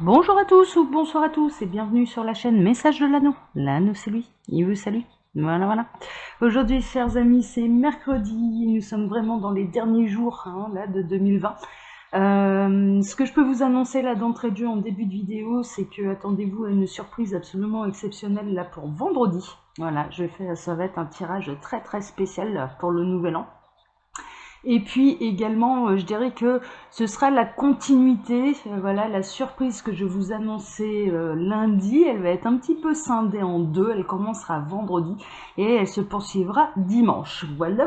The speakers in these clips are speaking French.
Bonjour à tous ou bonsoir à tous et bienvenue sur la chaîne Message de l'Anneau. L'Anneau c'est lui, il vous salue. Voilà. Aujourd'hui, chers amis, c'est mercredi, nous sommes vraiment dans les derniers jours là, de 2020. Ce que je peux vous annoncer là d'entrée de jeu en début de vidéo, c'est que attendez-vous à une surprise absolument exceptionnelle là pour vendredi. Voilà, ça va être un tirage très très spécial là, pour le nouvel an. Et puis également, je dirais que ce sera la continuité, voilà, la surprise que je vous annonçais lundi, elle va être un petit peu scindée en deux, elle commencera vendredi et elle se poursuivra dimanche. Voilà.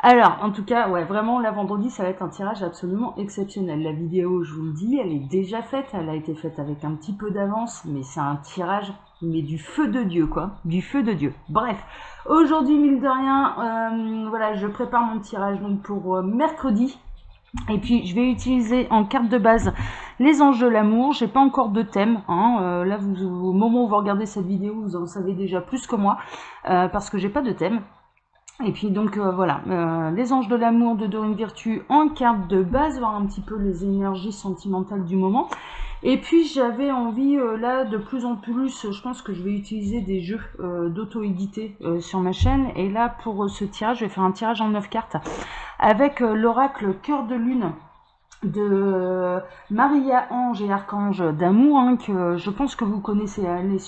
Alors, en tout cas, ouais, vraiment, là, vendredi, ça va être un tirage absolument exceptionnel. La vidéo, je vous le dis, elle est déjà faite, elle a été faite avec un petit peu d'avance, mais c'est un tirage, mais du feu de Dieu, quoi, du feu de Dieu. Bref, aujourd'hui, mine de rien, voilà, je prépare mon tirage donc pour mercredi. Et puis je vais utiliser en carte de base les anges de l'amour. J'ai pas encore de thème. Là, au moment où vous regardez cette vidéo, vous en savez déjà plus que moi parce que j'ai pas de thème. Et puis donc voilà, les anges de l'amour de Dorine Virtue en carte de base, voir un petit peu les énergies sentimentales du moment. Et puis j'avais envie là de plus en plus, je pense que je vais utiliser des jeux d'auto-édité sur ma chaîne. Et là pour ce tirage, je vais faire un tirage en 9 cartes avec l'oracle Cœur de Lune de Maria Ange et Archange d'amour, que je pense que vous connaissez. Elle est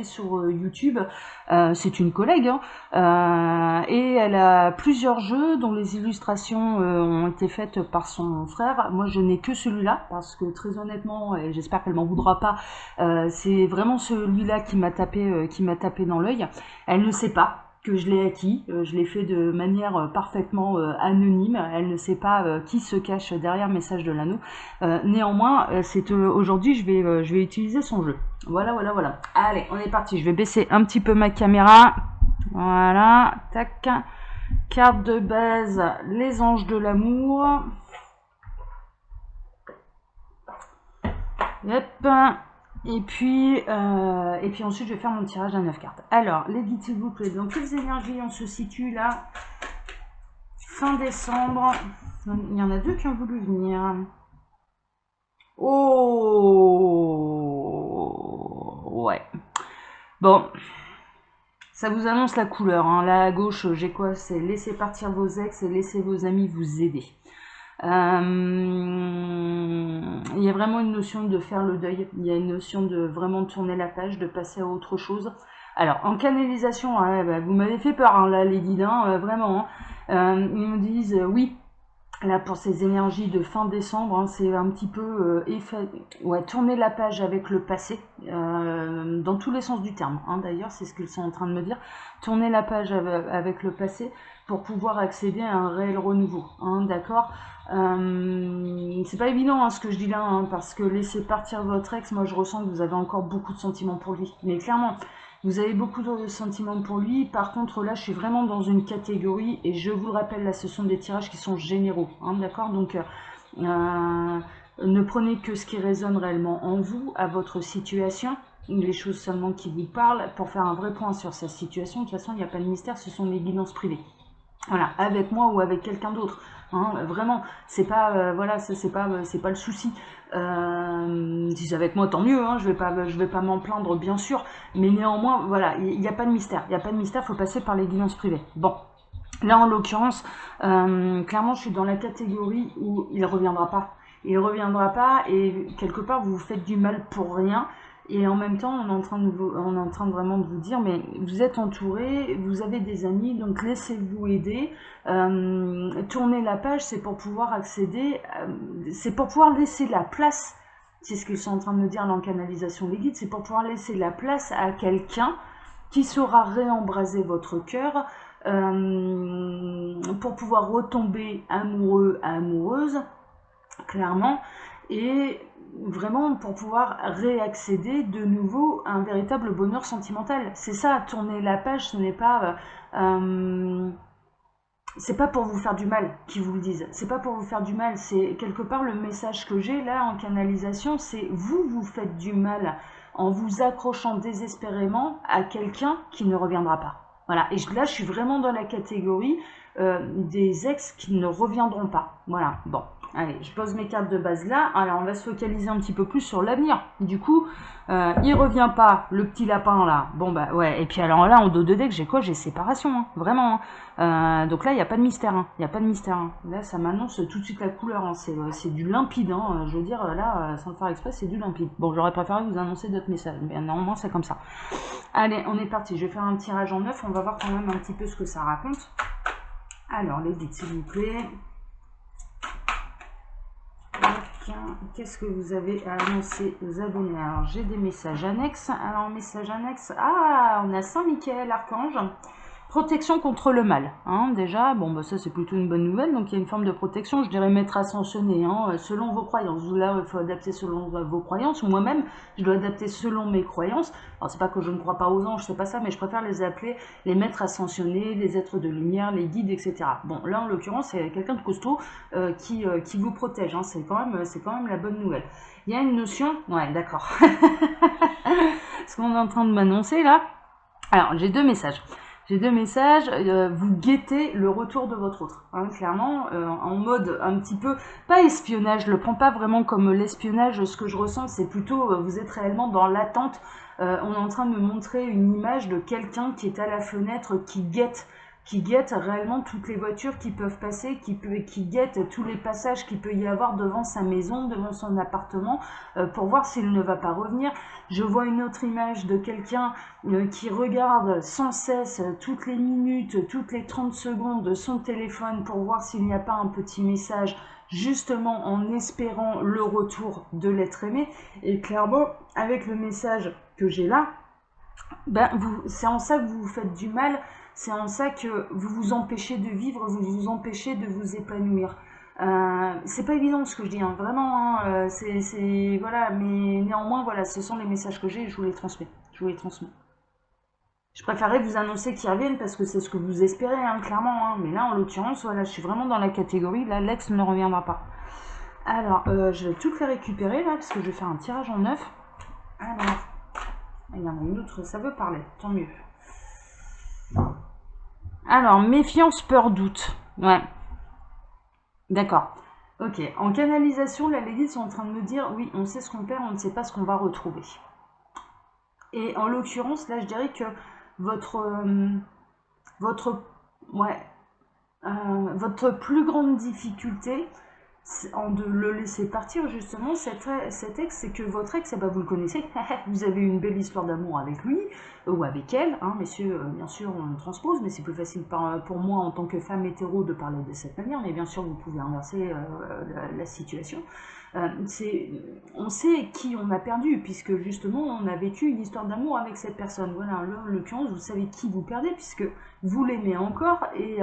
sur YouTube. C'est une collègue, et elle a plusieurs jeux dont les illustrations ont été faites par son frère. Moi, je n'ai que celui-là parce que très honnêtement, et j'espère qu'elle m'en voudra pas, c'est vraiment celui-là qui m'a tapé dans l'œil. Elle ne sait pas que je l'ai acquis, je l'ai fait de manière parfaitement anonyme, elle ne sait pas qui se cache derrière Message de l'Anneau. Néanmoins, aujourd'hui je vais utiliser son jeu. Voilà. Allez, on est parti, je vais baisser un petit peu ma caméra. Voilà, tac. Carte de base, les anges de l'amour. Hop. Et puis ensuite, je vais faire mon tirage à 9 cartes. Alors, les guides, s'il vous plaît. Dans quelles énergies on se situe là? Fin décembre. Il y en a deux qui ont voulu venir. Oh, ouais. Bon, ça vous annonce la couleur. Là à gauche, j'ai quoi? C'est laissez partir vos ex et laissez vos amis vous aider. Il y a vraiment une notion de faire le deuil, il y a une notion de vraiment tourner la page, de passer à autre chose. Alors, en canalisation, vous m'avez fait peur, là, les guides, vraiment. Ils me disent, oui, là, pour ces énergies de fin décembre, c'est un petit peu tourner la page avec le passé, dans tous les sens du terme. D'ailleurs, c'est ce qu'ils sont en train de me dire. Tourner la page avec le passé pour pouvoir accéder à un réel renouveau. D'accord. C'est pas évident ce que je dis là, parce que laisser partir votre ex, moi je ressens que vous avez encore beaucoup de sentiments pour lui. Mais clairement, vous avez beaucoup de sentiments pour lui. Par contre, là, je suis vraiment dans une catégorie, et je vous le rappelle, là, ce sont des tirages qui sont généraux, d'accord. Donc, ne prenez que ce qui résonne réellement en vous, à votre situation, les choses seulement qui vous parlent, pour faire un vrai point sur sa situation. De toute façon, il n'y a pas de mystère, ce sont des guidances privées. Voilà, avec moi ou avec quelqu'un d'autre. Vraiment, c'est pas c'est pas le souci. Si c'est avec moi, tant mieux. Je vais pas m'en plaindre, bien sûr. Mais néanmoins, voilà, il n'y a pas de mystère. Il n'y a pas de mystère. Faut passer par les guidances privées. Bon, là en l'occurrence, clairement, je suis dans la catégorie où il reviendra pas. Il reviendra pas, et quelque part, vous vous faites du mal pour rien. Et en même temps, on est en train de vraiment de vous dire, mais vous êtes entouré, vous avez des amis, donc laissez-vous aider. Tourner la page, c'est pour pouvoir accéder, c'est pour pouvoir laisser la place. C'est ce qu'ils sont en train de me dire là en canalisation les guides, c'est pour pouvoir laisser la place à quelqu'un qui saura réembraser votre cœur, pour pouvoir retomber amoureux, amoureuse, clairement, et vraiment pour pouvoir réaccéder de nouveau à un véritable bonheur sentimental. C'est ça, tourner la page, ce n'est pas... c'est pas pour vous faire du mal qu'ils vous le disent. C'est pas pour vous faire du mal, c'est quelque part le message que j'ai là en canalisation, c'est vous faites du mal en vous accrochant désespérément à quelqu'un qui ne reviendra pas. Voilà, et là je suis vraiment dans la catégorie des ex qui ne reviendront pas. Voilà, bon. Allez, je pose mes cartes de base là. Alors, on va se focaliser un petit peu plus sur l'avenir. Du coup, il revient pas, le petit lapin là. Bon, bah ouais. Et puis alors là, en dos de deck, j'ai quoi? J'ai séparation, hein, vraiment. Hein. Donc là, il n'y a pas de mystère. Hein. Il n'y a pas de mystère. Hein. Là, ça m'annonce tout de suite la couleur. Hein. C'est du limpide. Hein. Je veux dire, là, sans le faire exprès, c'est du limpide. Bon, j'aurais préféré vous annoncer d'autres messages. Mais normalement, c'est comme ça. Allez, on est parti. Je vais faire un tirage en neuf. On va voir quand même un petit peu ce que ça raconte. Alors, les guides, s'il vous plaît. Qu'est-ce que vous avez à annoncer aux abonnés? Alors, j'ai des messages annexes. Alors, message annexe. Ah, on a Saint-Michel, Archange. Protection contre le mal. Hein, déjà, bon, bah, ça, c'est plutôt une bonne nouvelle. Donc, il y a une forme de protection. Je dirais maître ascensionné, hein, selon vos croyances. Là, il faut adapter selon vos croyances. Moi-même, je dois adapter selon mes croyances. Alors, c'est pas que je ne crois pas aux anges, c'est pas ça, mais je préfère les appeler les maîtres ascensionnés, les êtres de lumière, les guides, etc. Bon, là, en l'occurrence, c'est quelqu'un de costaud qui vous protège. Hein, c'est quand même la bonne nouvelle. Il y a une notion... Ouais, d'accord. Ce qu'on est en train de m'annoncer, là... Alors, j'ai deux messages. J'ai deux messages, vous guettez le retour de votre autre, hein, clairement, en mode un petit peu, pas espionnage, je le prends pas vraiment comme l'espionnage, ce que je ressens c'est plutôt, vous êtes réellement dans l'attente, on est en train de me montrer une image de quelqu'un qui est à la fenêtre, qui guette réellement toutes les voitures qui peuvent passer, qui guette tous les passages qu'il peut y avoir devant sa maison, devant son appartement, pour voir s'il ne va pas revenir. Je vois une autre image de quelqu'un qui regarde sans cesse, toutes les minutes, toutes les 30 secondes, son téléphone pour voir s'il n'y a pas un petit message, justement en espérant le retour de l'être aimé. Et clairement, avec le message que j'ai là, ben, c'est en ça que vous vous faites du mal, c'est en ça que vous vous empêchez de vivre, vous vous empêchez de vous épanouir. C'est pas évident ce que je dis, hein, vraiment, hein, voilà, mais néanmoins, voilà, ce sont les messages que j'ai et je vous les transmets. Je vous les transmets. Je préférerais vous annoncer qu'ils reviennent parce que c'est ce que vous espérez, hein, clairement, hein, mais là, en l'occurrence, voilà, je suis vraiment dans la catégorie, là, l'ex ne reviendra pas. Alors, je vais toutes les récupérer, là, parce que je vais faire un tirage en neuf. Alors, il y en a une autre, ça veut parler, tant mieux. Alors, méfiance, peur, doute. Ouais. D'accord. Ok. En canalisation, là, les guides sont en train de me dire, oui, on sait ce qu'on perd, on ne sait pas ce qu'on va retrouver. Et en l'occurrence, là, je dirais que ouais, votre plus grande difficulté, de le laisser partir justement, cet ex, c'est que votre ex, bah, vous le connaissez, vous avez une belle histoire d'amour avec lui ou avec elle, hein, messieurs, bien sûr on transpose, mais c'est plus facile pour moi en tant que femme hétéro de parler de cette manière, mais bien sûr vous pouvez inverser la situation. On sait qui on a perdu, puisque justement on a vécu une histoire d'amour avec cette personne. Voilà, en l'occurrence, vous savez qui vous perdez, puisque vous l'aimez encore, et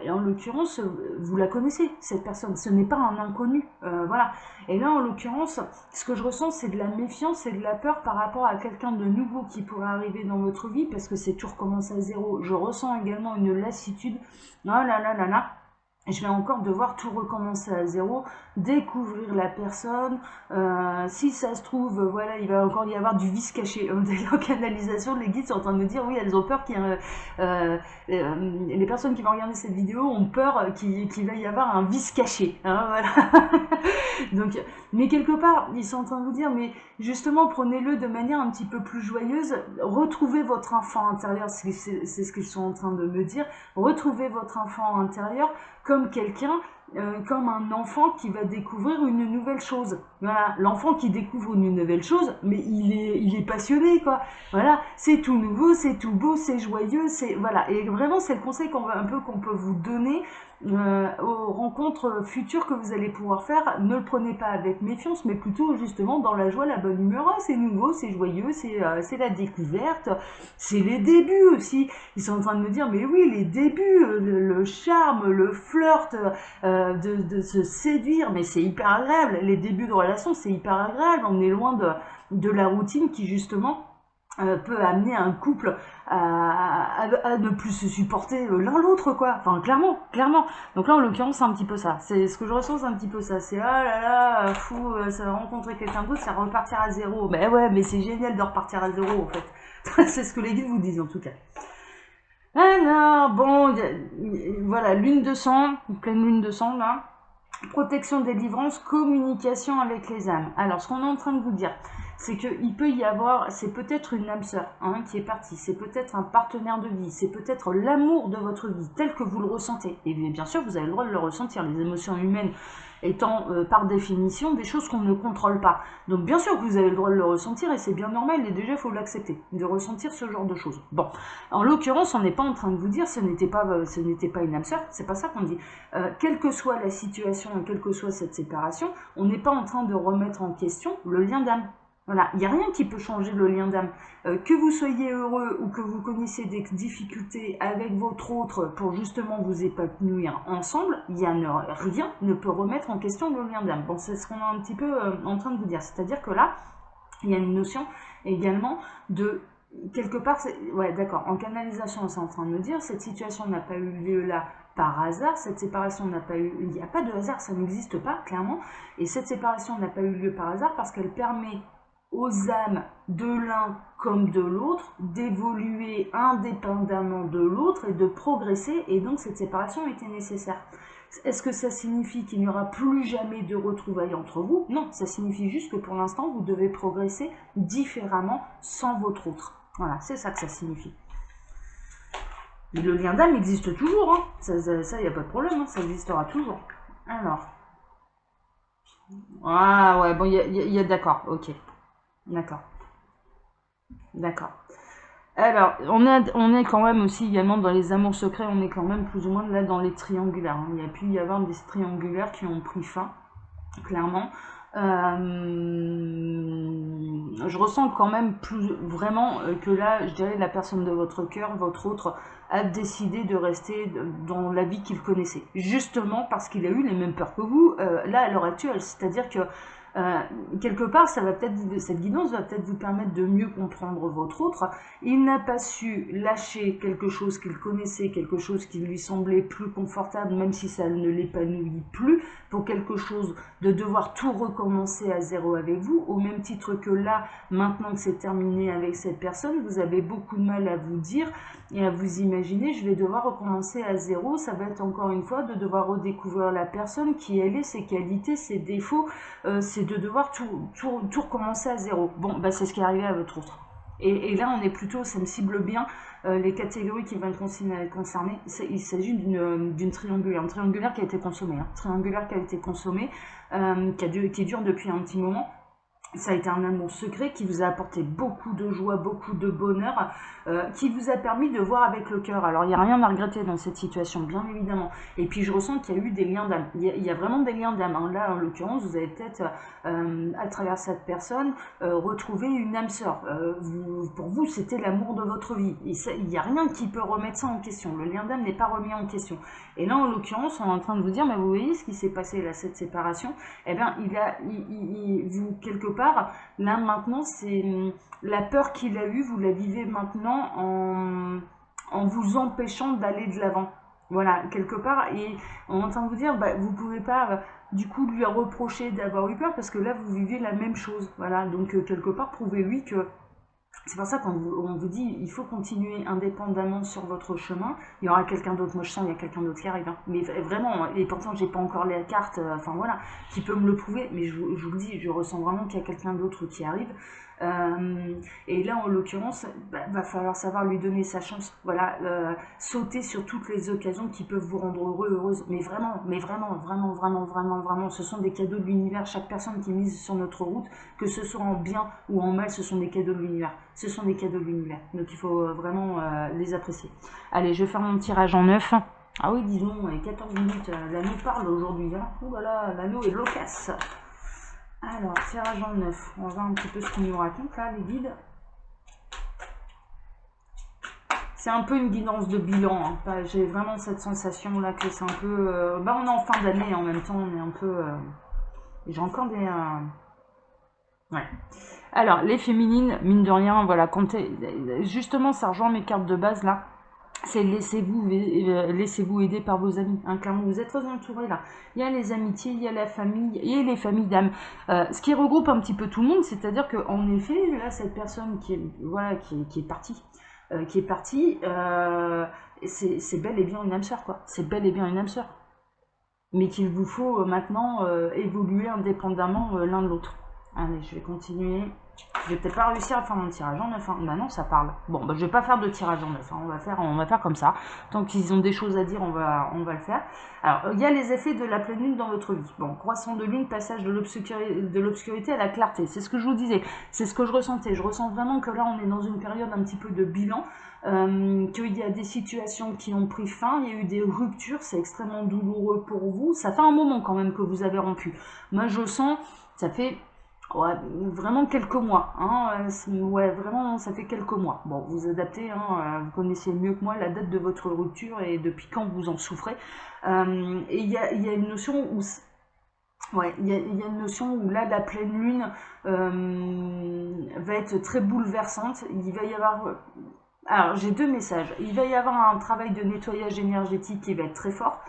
en l'occurrence, vous la connaissez, cette personne, ce n'est pas un inconnu, voilà. Et là, en l'occurrence, ce que je ressens, c'est de la méfiance et de la peur par rapport à quelqu'un de nouveau qui pourrait arriver dans votre vie, parce que c'est tout recommence à zéro. Je ressens également une lassitude, oh là là là là, je vais encore devoir tout recommencer à zéro, découvrir la personne. Si ça se trouve, voilà, il va encore y avoir du vice caché. En canalisation, les guides sont en train de me dire, oui, elles ont peur les personnes qui vont regarder cette vidéo ont peur qu'il va y avoir un vice caché. Hein, voilà. Donc, mais quelque part, ils sont en train de vous dire, mais justement, prenez-le de manière un petit peu plus joyeuse. Retrouvez votre enfant intérieur, c'est ce qu'ils sont en train de me dire. Retrouvez votre enfant intérieur comme quelqu'un, comme un enfant qui va découvrir une nouvelle chose. Voilà, l'enfant qui découvre une nouvelle chose, mais il est passionné, quoi. Voilà, c'est tout nouveau, c'est tout beau, c'est joyeux, c'est voilà. Et vraiment, c'est le conseil qu'on peut vous donner aux rencontres futures que vous allez pouvoir faire. Ne le prenez pas avec méfiance, mais plutôt justement dans la joie, la bonne humeur. Oh, c'est nouveau, c'est joyeux, c'est la découverte, c'est les débuts aussi. Ils sont en train de me dire, mais oui, les débuts, le charme, le flirt, de se séduire, mais c'est hyper agréable. Les débuts de relation, c'est hyper agréable. On est loin de la routine qui justement peut amener un couple à ne plus se supporter l'un l'autre, quoi. Enfin, clairement, clairement. Donc là, en l'occurrence, c'est un petit peu ça. C'est ce que je ressens, c'est un petit peu ça. C'est ah là là, fou, ça va rencontrer quelqu'un d'autre, ça va repartir à zéro. Mais ouais, mais c'est génial de repartir à zéro, en fait. C'est ce que les guides vous disent, en tout cas. Alors, bon, voilà, lune de sang, pleine lune de sang, là. protection, délivrance, communication avec les âmes. Alors, ce qu'on est en train de vous dire, c'est qu'il peut y avoir, c'est peut-être une âme sœur hein, qui est partie, c'est peut-être un partenaire de vie, c'est peut-être l'amour de votre vie, tel que vous le ressentez. Et bien sûr, vous avez le droit de le ressentir, les émotions humaines étant par définition des choses qu'on ne contrôle pas. Donc bien sûr que vous avez le droit de le ressentir et c'est bien normal et déjà il faut l'accepter, de ressentir ce genre de choses. Bon, en l'occurrence, on n'est pas en train de vous dire ce n'était pas une âme sœur, c'est pas ça qu'on dit. Quelle que soit la situation et quelle que soit cette séparation, on n'est pas en train de remettre en question le lien d'âme. Voilà, il n'y a rien qui peut changer le lien d'âme. Que vous soyez heureux ou que vous connaissiez des difficultés avec votre autre pour justement vous épanouir ensemble, rien ne peut remettre en question le lien d'âme. Bon, c'est ce qu'on est un petit peu en train de vous dire. C'est-à-dire que là, il y a une notion également de quelque part, ouais d'accord, en canalisation, c'est en train de me dire, cette situation n'a pas eu lieu là par hasard, cette séparation n'a pas eu, il n'y a pas de hasard, ça n'existe pas, clairement, et cette séparation n'a pas eu lieu par hasard parce qu'elle permet aux âmes de l'un comme de l'autre d'évoluer indépendamment de l'autre et de progresser, et donc cette séparation était nécessaire. Est-ce que ça signifie qu'il n'y aura plus jamais de retrouvailles entre vous? Non, ça signifie juste que pour l'instant, vous devez progresser différemment sans votre autre. Voilà, c'est ça que ça signifie. Mais le lien d'âme existe toujours, hein. Ça, y a pas de problème, hein. Ça existera toujours. Alors. Ah ouais, bon, il y a d'accord, ok. D'accord. D'accord. Alors, on est quand même aussi également dans les amours secrets, on est quand même plus ou moins là dans les triangulaires. Hein. Il y a pu y avoir des triangulaires qui ont pris fin, clairement. Je ressens quand même plus vraiment que là, je dirais, la personne de votre cœur, votre autre, a décidé de rester dans la vie qu'il connaissait. Justement parce qu'il a eu les mêmes peurs que vous, là, à l'heure actuelle. C'est-à-dire que quelque part, cette guidance va peut-être vous permettre de mieux comprendre votre autre. Il n'a pas su lâcher quelque chose qu'il connaissait, quelque chose qui lui semblait plus confortable, même si ça ne l'épanouit plus, pour quelque chose de devoir tout recommencer à zéro avec vous, au même titre que là, maintenant que c'est terminé avec cette personne, vous avez beaucoup de mal à vous dire et à vous imaginer, je vais devoir recommencer à zéro, ça va être encore une fois de devoir redécouvrir la personne, qui elle est, ses qualités, ses défauts, c'est de devoir tout recommencer à zéro. Bon, bah c'est ce qui est arrivé à votre autre. Et là, on est plutôt, ça me cible bien les catégories qui vont être concernées. Il s'agit d'une triangulaire, une triangulaire qui a été consommée, triangulaire qui a été consommée, qui dure depuis un petit moment. Ça a été un amour secret qui vous a apporté beaucoup de joie, beaucoup de bonheur, qui vous a permis de voir avec le cœur. Alors, il n'y a rien à regretter dans cette situation, bien évidemment. Et puis, je ressens qu'il y a eu des liens d'âme. Il y a vraiment des liens d'âme. Hein. Là, en l'occurrence, vous avez peut-être, à travers cette personne, retrouvé une âme sœur. Pour vous, c'était l'amour de votre vie. Il n'y a rien qui peut remettre ça en question. Le lien d'âme n'est pas remis en question. Et là, en l'occurrence, on est en train de vous dire, mais vous voyez ce qui s'est passé là, cette séparation, eh bien, vous, quelque part, là maintenant, c'est la peur qu'il a eue, vous la vivez maintenant en vous empêchant d'aller de l'avant. Voilà, quelque part, et on est en train de vous dire, bah, vous pouvez pas du coup lui reprocher d'avoir eu peur, parce que là, vous vivez la même chose. Voilà, donc quelque part, prouvez-lui que c'est pour ça qu'on vous dit, il faut continuer indépendamment sur votre chemin. Il y aura quelqu'un d'autre, moi je sens, il y a quelqu'un d'autre qui arrive. Hein. Mais vraiment, et pourtant j'ai pas encore la carte, enfin voilà, qui peut me le prouver. Mais je vous le dis, je ressens vraiment qu'il y a quelqu'un d'autre qui arrive. Et là, en l'occurrence, va falloir savoir lui donner sa chance. Voilà, sauter sur toutes les occasions qui peuvent vous rendre heureux, heureuse. Mais vraiment, vraiment, ce sont des cadeaux de l'univers. Chaque personne qui mise sur notre route, que ce soit en bien ou en mal, ce sont des cadeaux de l'univers. Ce sont des cadeaux de l'univers. Donc il faut vraiment les apprécier. Allez, je vais faire mon tirage en 9. Ah oui, disons, 14 minutes, l'anneau parle aujourd'hui. Hein. Ouh là là, l'anneau est loquace. Alors, tirage en 9. On va voir un petit peu ce qu'ils nous racontent là, les guides. C'est un peu une guidance de bilan. Hein. J'ai vraiment cette sensation là que c'est un peu... on est en fin d'année en même temps, on est un peu... J'ai encore des... Ouais. Alors, les féminines, mine de rien, voilà, justement, ça rejoint mes cartes de base là. C'est laissez-vous aider par vos amis. Hein, clairement, vous êtes très entourés là. Il y a les amitiés, il y a la famille et les familles d'âmes. Ce qui regroupe un petit peu tout le monde, c'est-à-dire qu'en effet, là, cette personne qui est partie, c'est bel et bien une âme sœur, quoi. C'est bel et bien une âme sœur. mais qu'il vous faut maintenant évoluer indépendamment l'un de l'autre. Allez, je vais continuer. Je vais peut-être pas réussir à faire mon tirage en 9. Hein. Bah non, ça parle. Bon, bah, je vais pas faire de tirage en 9. Hein. On va faire comme ça. Tant qu'ils ont des choses à dire, on va le faire. Alors, il y a les effets de la pleine lune dans votre vie. Bon, croissant de lune, passage de l'obscurité à la clarté. C'est ce que je vous disais. C'est ce que je ressentais. Je ressens vraiment que là, on est dans une période un petit peu de bilan. Qu'il y a des situations qui ont pris fin. Il y a eu des ruptures. C'est extrêmement douloureux pour vous. Ça fait un moment quand même que vous avez rompu. Moi, je sens, ça fait... Ouais, vraiment quelques mois. Hein, ouais, vraiment, ça fait quelques mois. Bon, vous adaptez, hein, vous connaissez mieux que moi la date de votre rupture et depuis quand vous en souffrez. Et il y a une notion où... Ouais, il y a une notion où là, la pleine lune va être très bouleversante. Il va y avoir... Alors, j'ai deux messages. Il va y avoir un travail de nettoyage énergétique qui va être très fort.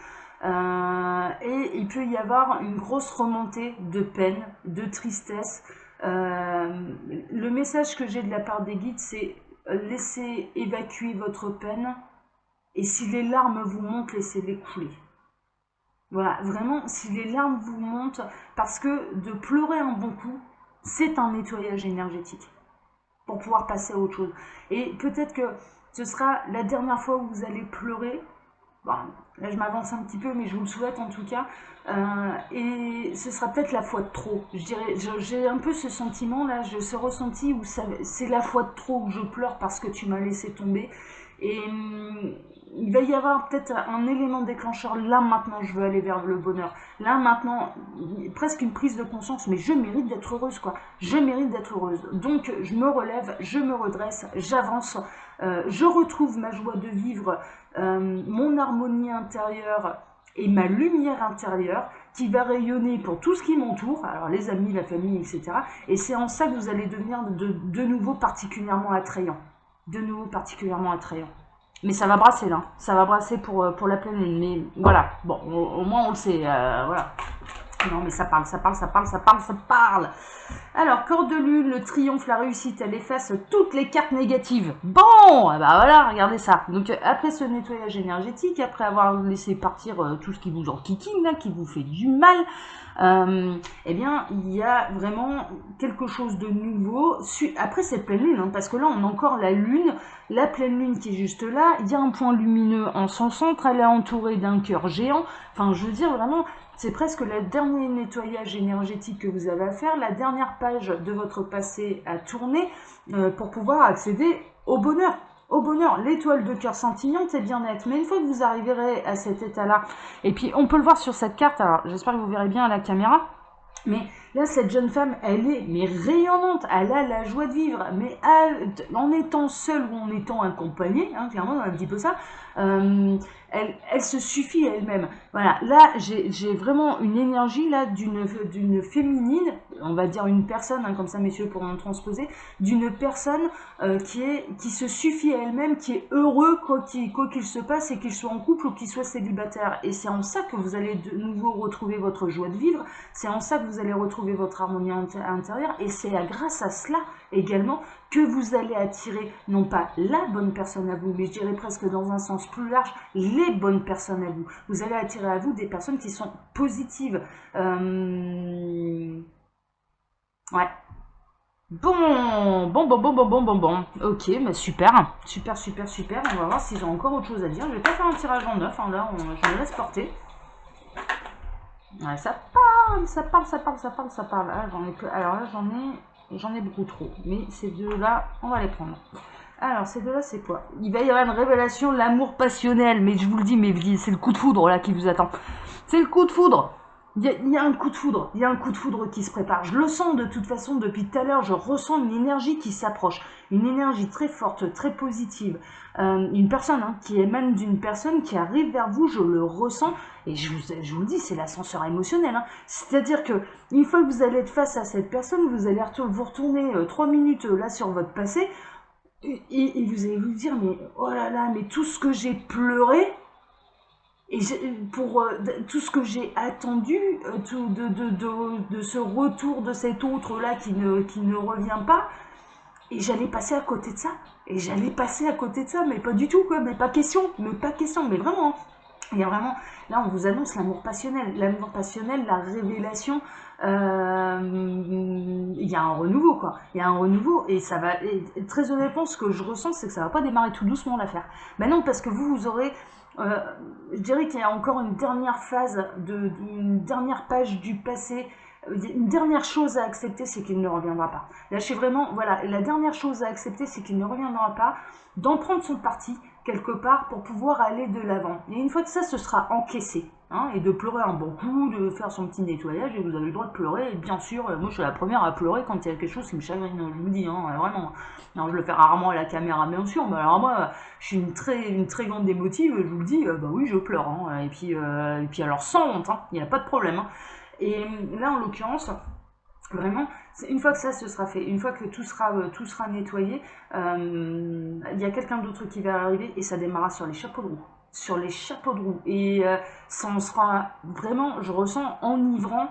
Et il peut y avoir une grosse remontée de peine, de tristesse. Le message que j'ai de la part des guides, c'est laissez évacuer votre peine et si les larmes vous montent, laissez-les couler. Voilà, vraiment, si les larmes vous montent, parce que de pleurer un bon coup, c'est un nettoyage énergétique pour pouvoir passer à autre chose. Et peut-être que ce sera la dernière fois où vous allez pleurer. Bon, là je m'avance un petit peu, mais je vous le souhaite en tout cas. Et ce sera peut-être la fois de trop. Je dirais, j'ai un peu ce sentiment là, ce ressenti où c'est la fois de trop où je pleure parce que tu m'as laissé tomber. Et il va y avoir peut-être un élément déclencheur. Là maintenant, je veux aller vers le bonheur. Là maintenant, presque une prise de conscience. Mais je mérite d'être heureuse, quoi. Je mérite d'être heureuse. Donc je me relève, je me redresse, j'avance. Je retrouve ma joie de vivre, mon harmonie intérieure et ma lumière intérieure qui va rayonner pour tout ce qui m'entoure, alors les amis, la famille, etc. Et c'est en ça que vous allez devenir de nouveau particulièrement attrayant. De nouveau particulièrement attrayant. Mais ça va brasser là, ça va brasser pour la pleine lune. Mais voilà, bon, au moins on le sait, voilà. Non mais ça parle, ça parle, ça parle, ça parle, ça parle. Alors, corps de lune, le triomphe, la réussite, elle efface toutes les cartes négatives. Bon, bah voilà, regardez ça. Donc après ce nettoyage énergétique, après avoir laissé partir tout ce qui vous enquiquine, là, qui vous fait du mal, eh bien, il y a vraiment quelque chose de nouveau. Après cette pleine lune, hein, parce que là, on a encore la lune, la pleine lune qui est juste là. Il y a un point lumineux en son centre, elle est entourée d'un cœur géant. Enfin, je veux dire, vraiment, c'est presque le dernier nettoyage énergétique que vous avez à faire, la dernière page de votre passé à tourner pour pouvoir accéder au bonheur. Au bonheur, l'étoile de cœur scintillante et bien-être. Mais une fois que vous arriverez à cet état-là, et puis on peut le voir sur cette carte, alors j'espère que vous verrez bien à la caméra, mais là, cette jeune femme, elle est mais rayonnante, elle a la joie de vivre, mais en étant seule ou en étant accompagnée, hein, clairement, un petit peu ça, elle se suffit à elle-même. Voilà, là, j'ai vraiment une énergie là d'une féminine, on va dire une personne, hein, comme ça, messieurs, pour en transposer, d'une personne qui se suffit à elle-même, qui est heureux quoi qu'il se passe et qu'il soit en couple ou qu'il soit célibataire. Et c'est en ça que vous allez de nouveau retrouver votre joie de vivre, c'est en ça que vous allez retrouver votre harmonie intérieure, et c'est grâce à cela également que vous allez attirer non pas la bonne personne à vous, mais je dirais presque dans un sens plus large, les bonnes personnes à vous. Vous allez attirer à vous des personnes qui sont positives. Ouais. Bon. Ok, bah super. Super, super, super. On va voir s'ils ont encore autre chose à dire. Je vais pas faire un tirage en neuf, hein, là, je me laisse porter. Ouais, ça parle, ça parle, ça parle, ça parle, ça parle. Ah, alors là, j'en ai beaucoup trop. Mais ces deux-là, on va les prendre. Alors, ces deux-là, c'est quoi? Il va y avoir une révélation, l'amour passionnel. Mais je vous le dis, mais c'est le coup de foudre, là, qui vous attend. C'est le coup de foudre. Il y a un coup de foudre. Il y a un coup de foudre qui se prépare. Je le sens de toute façon depuis tout à l'heure. Je ressens une énergie qui s'approche. Une énergie très forte, très positive. Une personne qui émane d'une personne qui arrive vers vous. Je le ressens. Et je vous le dis, c'est l'ascenseur émotionnel. Hein. C'est-à-dire que une fois que vous allez être face à cette personne, vous allez vous retourner 3 minutes là sur votre passé. Et vous allez vous dire, mais oh là là, mais tout ce que j'ai pleuré, et pour tout ce que j'ai attendu de ce retour de cet autre-là qui ne revient pas, et j'allais passer à côté de ça. Et j'allais passer à côté de ça, mais pas du tout, quoi, mais pas question, mais vraiment. Il y a vraiment, là on vous annonce l'amour passionnel, la révélation, il y a un renouveau quoi, il y a un renouveau et ça va, et très honnêtement ce que je ressens c'est que ça va pas démarrer tout doucement l'affaire. Ben non parce que vous aurez, je dirais qu'il y a encore une dernière phase, une dernière page du passé, une dernière chose à accepter c'est qu'il ne reviendra pas. Là je suis vraiment, voilà, la dernière chose à accepter c'est qu'il ne reviendra pas, d'en prendre son parti, quelque part pour pouvoir aller de l'avant. Et une fois que ça, ce sera encaissé. Hein, et de pleurer un bon coup, de faire son petit nettoyage, et vous avez le droit de pleurer. Et bien sûr, moi je suis la première à pleurer quand il y a quelque chose qui me chagrine, je vous dis, hein, vraiment. Alors, je le fais rarement à la caméra, bien sûr, mais alors moi, je suis une très grande émotive, je vous le dis, bah oui, je pleure. Hein, et puis alors sans honte, hein, il n'y a pas de problème. Hein. Et là, en l'occurrence, vraiment, une fois que ça se sera fait, une fois que tout sera nettoyé, il y a quelqu'un d'autre qui va arriver et ça démarrera sur les chapeaux de roue. Sur les chapeaux de roue. Et ça en sera vraiment, je ressens enivrant.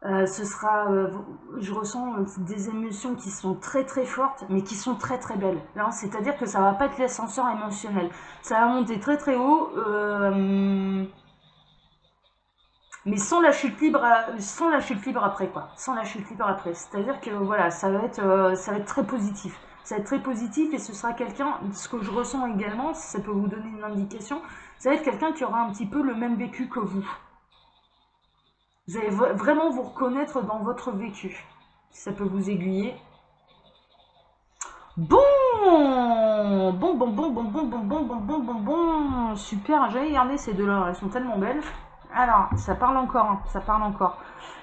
Je ressens des émotions qui sont très très fortes, mais qui sont très très belles. C'est-à-dire que ça va pas être l'ascenseur émotionnel. Ça va monter très très haut. Mais sans la chute libre, après quoi, sans la chute libre après. C'est-à-dire que voilà, ça va être très positif. Ça va être très positif et ce sera quelqu'un, ce que je ressens également, si ça peut vous donner une indication, ça va être quelqu'un qui aura un petit peu le même vécu que vous. Vous allez vraiment vous reconnaître dans votre vécu. Si ça peut vous aiguiller. Bon, super, j'ai regardé ces deux-là, elles sont tellement belles. Alors, ça parle encore, hein, ça parle encore.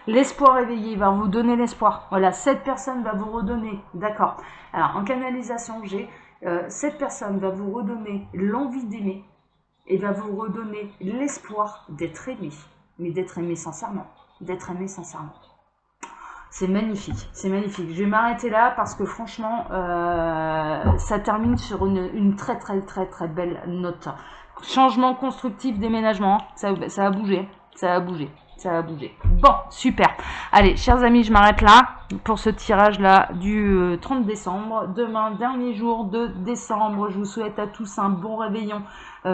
L'espoir éveillé va vous donner l'espoir. Voilà, cette personne va vous redonner, d'accord. Alors, en canalisation, cette personne va vous redonner l'envie d'aimer et va vous redonner l'espoir d'être aimé, mais d'être aimé sincèrement, d'être aimé sincèrement. C'est magnifique, c'est magnifique. Je vais m'arrêter là parce que franchement, ça termine sur une très très très très belle note. Changement constructif, déménagement, ça a bougé, ça a bougé, ça a bougé. Bon, super. Allez, chers amis, je m'arrête là pour ce tirage-là du 30 décembre. Demain, dernier jour de décembre. Je vous souhaite à tous un bon réveillon.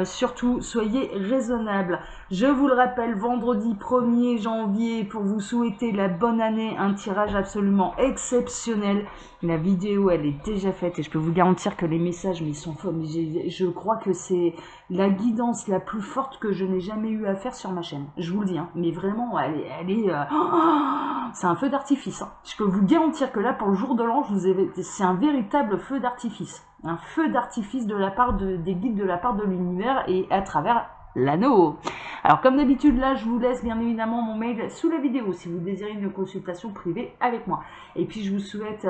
Surtout, soyez raisonnables. Je vous le rappelle, vendredi 1er janvier, pour vous souhaiter la bonne année, un tirage absolument exceptionnel. La vidéo, elle est déjà faite et je peux vous garantir que les messages, mais ils sont faux. Je crois que c'est la guidance la plus forte que je n'ai jamais eu à faire sur ma chaîne. Je vous le dis, hein. Mais vraiment, c'est un feu d'artifice. Hein. Je peux vous garantir que là, pour le jour de l'an, c'est un véritable feu d'artifice. Un feu d'artifice de la part des guides, de la part de l'univers et à travers l'anneau. Alors comme d'habitude là je vous laisse bien évidemment mon mail sous la vidéo si vous désirez une consultation privée avec moi. Et puis je vous souhaite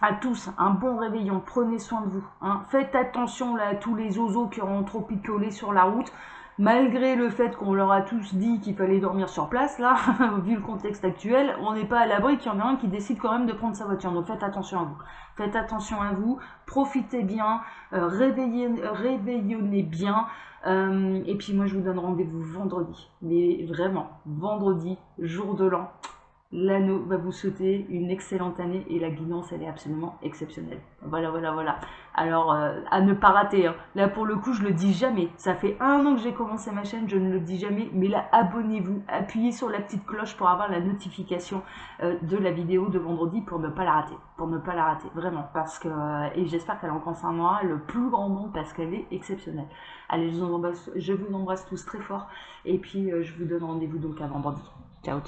à tous un bon réveillon, prenez soin de vous. Hein. Faites attention là à tous les oiseaux qui auront trop picolé sur la route. Malgré le fait qu'on leur a tous dit qu'il fallait dormir sur place, là, vu le contexte actuel, on n'est pas à l'abri qu'il y en a un qui décide quand même de prendre sa voiture. Donc faites attention à vous. Faites attention à vous, profitez bien, réveillonnez bien. Et puis moi je vous donne rendez-vous vendredi. Mais vraiment, vendredi, jour de l'an. L'anneau va vous souhaiter une excellente année et la guidance elle est absolument exceptionnelle. Voilà. Alors à ne pas rater. Hein. Là pour le coup je le dis jamais. Ça fait 1 an que j'ai commencé ma chaîne, je ne le dis jamais. Mais là abonnez-vous, appuyez sur la petite cloche pour avoir la notification de la vidéo de vendredi pour ne pas la rater. Pour ne pas la rater, vraiment. Parce que et j'espère qu'elle en concernera le plus grand nombre parce qu'elle est exceptionnelle. Allez, je vous embrasse tous très fort. Et puis je vous donne rendez-vous donc à vendredi. Ciao.